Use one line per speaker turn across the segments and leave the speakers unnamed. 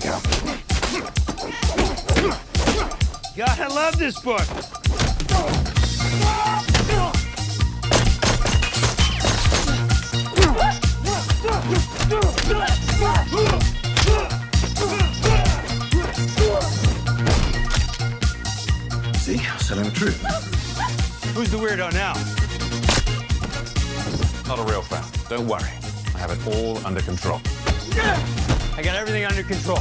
go.
Gotta love this book.
See, I was telling the truth.
Who's the weirdo now?
Not a real fan. Don't worry. I have it all under control.
I got everything under control.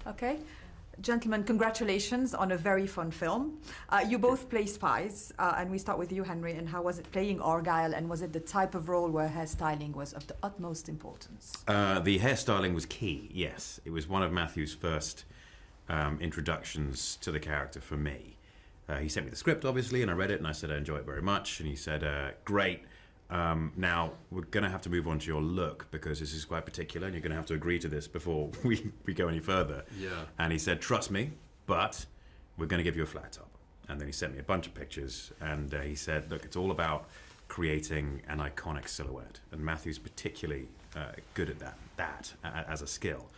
Okay. Gentlemen, congratulations on a very fun film. You both play spies, and we start with you, Henry. And how was it playing Argylle, and was it the type of role where hairstyling was of the utmost importance?
The hairstyling was key, yes. It was one of Matthew's first introductions to the character for me. He sent me the script, obviously, and I read it, and I said I enjoy it very much. And he said, great. Now, we're going to have to move on to your look because this is quite particular and you're going to have to agree to this before we go any further.
Yeah.
And he said, trust me, but we're going to give you a flat top. And then he sent me a bunch of pictures and he said, look, it's all about creating an iconic silhouette. And Matthew's particularly good at that as a skill.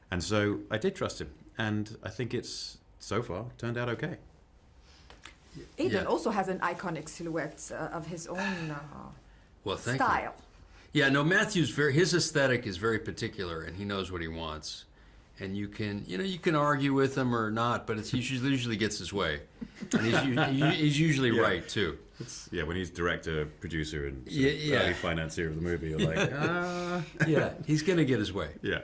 And so I did trust him. And I think it's, so far, turned out okay.
Aidan also has an iconic silhouette of his own
well, thank
style.
You. Yeah, no, Matthew's his aesthetic is very particular, and he knows what he wants. And you can argue with him or not, but he usually gets his way. And he's usually right, too.
When he's director, producer, and early financier of the movie, you're like,
Yeah, he's going to get his way.
Yeah.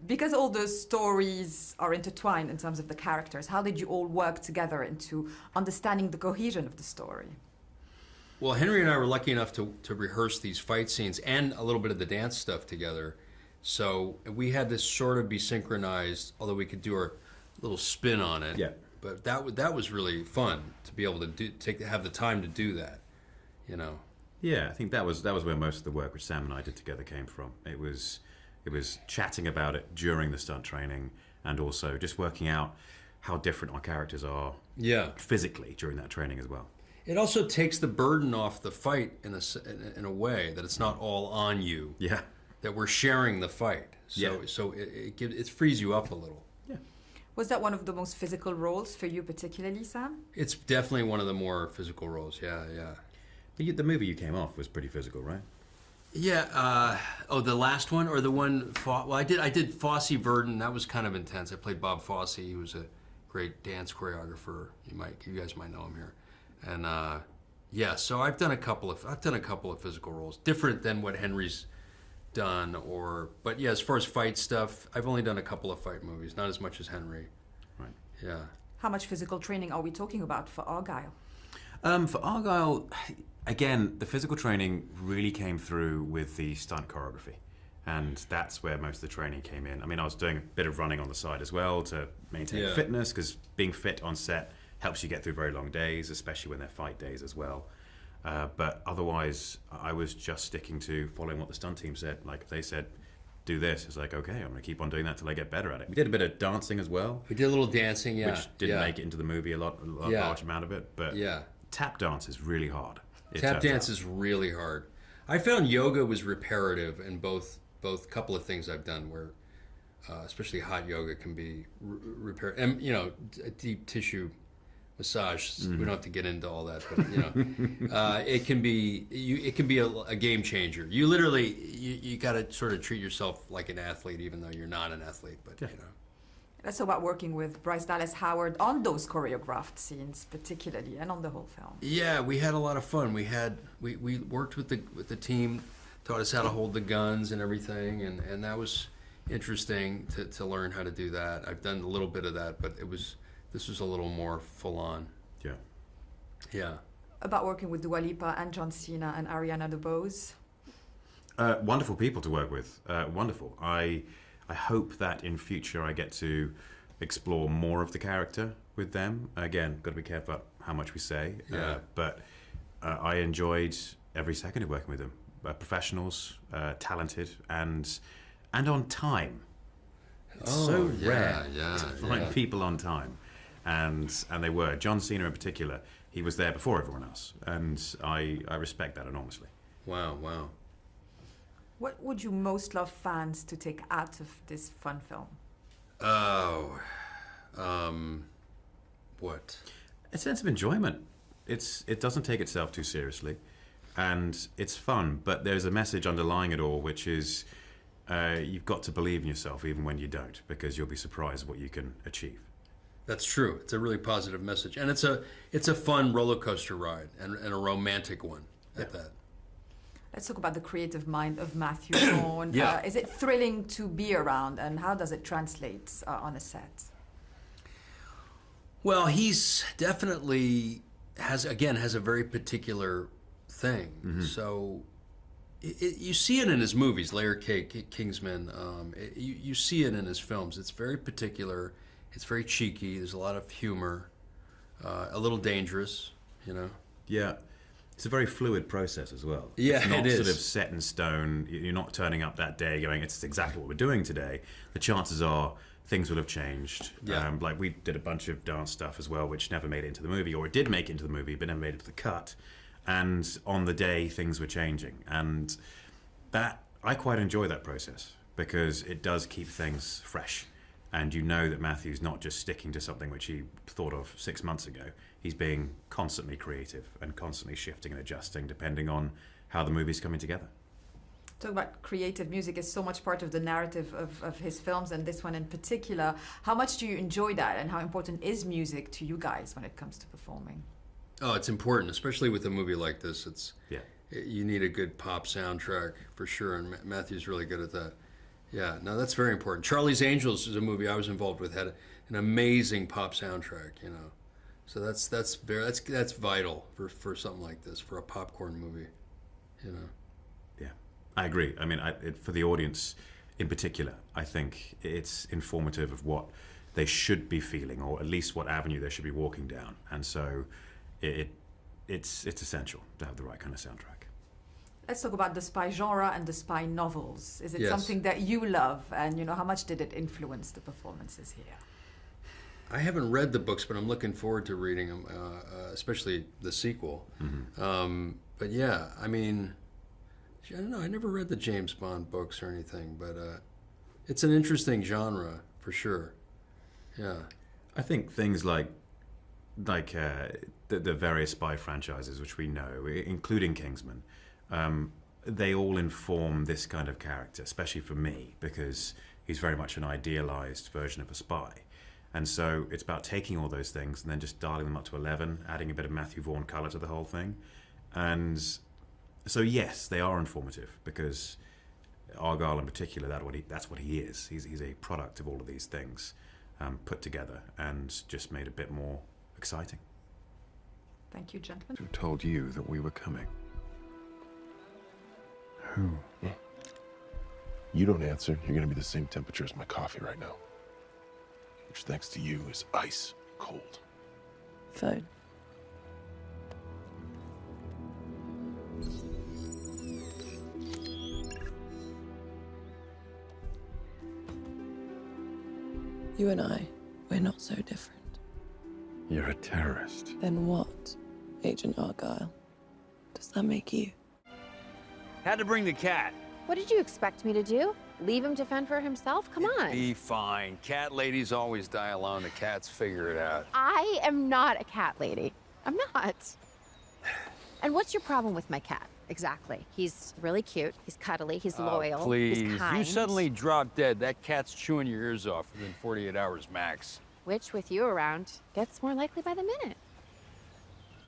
Because all the stories are intertwined in terms of the characters, how did you all work together into understanding the cohesion of the story?
Well, Henry and I were lucky enough to rehearse these fight scenes and a little bit of the dance stuff together. So we had this sort of be synchronized, although we could do our little spin on it.
Yeah.
But that was really fun to be able to have the time to do that, you know.
Yeah, I think that was where most of the work which Sam and I did together came from. It was chatting about it during the stunt training and also just working out how different our characters are physically during that training as well.
It also takes the burden off the fight in a way that it's not all on you.
Yeah.
That we're sharing the fight. So it frees you up a little.
Yeah.
Was that one of the most physical roles for you particularly, Sam?
It's definitely one of the more physical roles, yeah.
The movie you came off was pretty physical, right?
Yeah, the last one or the one? Well, I did Fosse Verdon. That was kind of intense. I played Bob Fosse. He was a great dance choreographer. You guys might know him here, and so I've done a couple of physical roles, different than what Henry's done. But as far as fight stuff, I've only done a couple of fight movies, not as much as Henry.
Right.
Yeah.
How much physical training are we talking about for Argylle?
For Argylle, again, the physical training really came through with the stunt choreography. And that's where most of the training came in. I mean, I was doing a bit of running on the side as well to maintain fitness, because being fit on set helps you get through very long days, especially when they're fight days as well. But otherwise, I was just sticking to following what the stunt team said. Like, if they said, do this, it's like, okay, I'm going to keep on doing that till I get better at it. We did a bit of dancing as well.
We did a little dancing,
which didn't make it into the movie, a large amount of it. But tap dance is really hard.
Tap dance is really hard. I found yoga was reparative in both couple of things I've done where, especially hot yoga can be repair, and a deep tissue massage. Mm-hmm. We don't have to get into all that, but it can be a game changer. You literally you got to sort of treat yourself like an athlete, even though you're not an athlete. But
That's about working with Bryce Dallas Howard on those choreographed scenes, particularly, and on the whole film.
Yeah, we had a lot of fun. We worked with the team, taught us how to hold the guns and everything, and that was interesting to learn how to do that. I've done a little bit of that, but this was a little more full on.
Yeah.
Yeah.
About working with Lipa and John Cena and Ariana DeBose.
Wonderful people to work with. Wonderful. I hope that in future I get to explore more of the character with them. Again, got to be careful about how much we say.
Yeah.
But I enjoyed every second of working with them. Professionals, talented, and on time. It's so rare to find people on time, and they were. John Cena in particular, he was there before everyone else, and I respect that enormously.
Wow, wow.
What would you most love fans to take out of this fun film?
Oh, what?
A sense of enjoyment. It doesn't take itself too seriously, and it's fun. But there's a message underlying it all, which is you've got to believe in yourself even when you don't, because you'll be surprised what you can achieve.
That's true. It's a really positive message, and it's a fun roller coaster ride, and a romantic one at that.
Let's talk about the creative mind of Matthew Vaughn.
Yeah.
Is it thrilling to be around, and how does it translate on a set?
Well, he's definitely has a very particular thing.
Mm-hmm.
So you see it in his movies, Layer Cake, Kingsman. You see it in his films. It's very particular. It's very cheeky. There's a lot of humor, a little dangerous, you know.
Yeah. It's a very fluid process as well.
Yeah,
it's not
it is.
sort of set in stone. You're not turning up that day going, it's exactly what we're doing today. The chances are things will have changed.
Yeah.
Like we did a bunch of dance stuff as well, which never made it into the movie, or it did make it into the movie, but never made it to the cut. And on the day, things were changing. And that, I quite enjoy that process because it does keep things fresh. And you know that Matthew's not just sticking to something which he thought of 6 months ago. He's being constantly creative and constantly shifting and adjusting depending on how the movie's coming together.
Talk about creative music is so much part of the narrative of his films, and this one in particular. How much do you enjoy that, and how important is music to you guys when it comes to performing?
Oh, it's important, especially with a movie like this.
Yeah.
You need a good pop soundtrack for sure, and Matthew's really good at that. Yeah, no, that's very important. Charlie's Angels is a movie I was involved with, had an amazing pop soundtrack, you know. So that's vital for something like this, for a popcorn movie, you know.
Yeah, I agree. I mean, for the audience in particular, I think it's informative of what they should be feeling, or at least what avenue they should be walking down. And so it's essential to have the right kind of soundtrack.
Let's talk about the spy genre and the spy novels. Is it
Yes.
something that you love, and you know, how much did it influence the performances here?
I haven't read the books, but I'm looking forward to reading them, especially the sequel.
Mm-hmm.
But yeah, I mean, I don't know. I never read the James Bond books or anything, but it's an interesting genre for sure. Yeah.
I think things like the various spy franchises which we know, including Kingsman, they all inform this kind of character, especially for me, because he's very much an idealized version of a spy. And so it's about taking all those things and then just dialing them up to 11, adding a bit of Matthew Vaughn color to the whole thing. And so yes, they are informative, because Argylle in particular, that's what he is. He's a product of all of these things put together and just made a bit more exciting.
Thank you, gentlemen.
Who told you that we were coming? Who?
You don't answer, you're gonna be the same temperature as my coffee right now. Which, thanks to you, is ice cold.
Phone. You and I, we're not so different.
You're a terrorist.
Then what, Agent Argylle? Does that make you?
Had to bring the cat.
What did you expect me to do? Leave him to fend for himself? Come on.
Be fine. Cat ladies always die alone. The cats figure it out.
I am not a cat lady. I'm not. And what's your problem with my cat? Exactly. He's really cute. He's cuddly. He's loyal.
Please.
He's kind.
You suddenly drop dead. That cat's chewing your ears off within 48 hours max.
Which, with you around, gets more likely by the minute.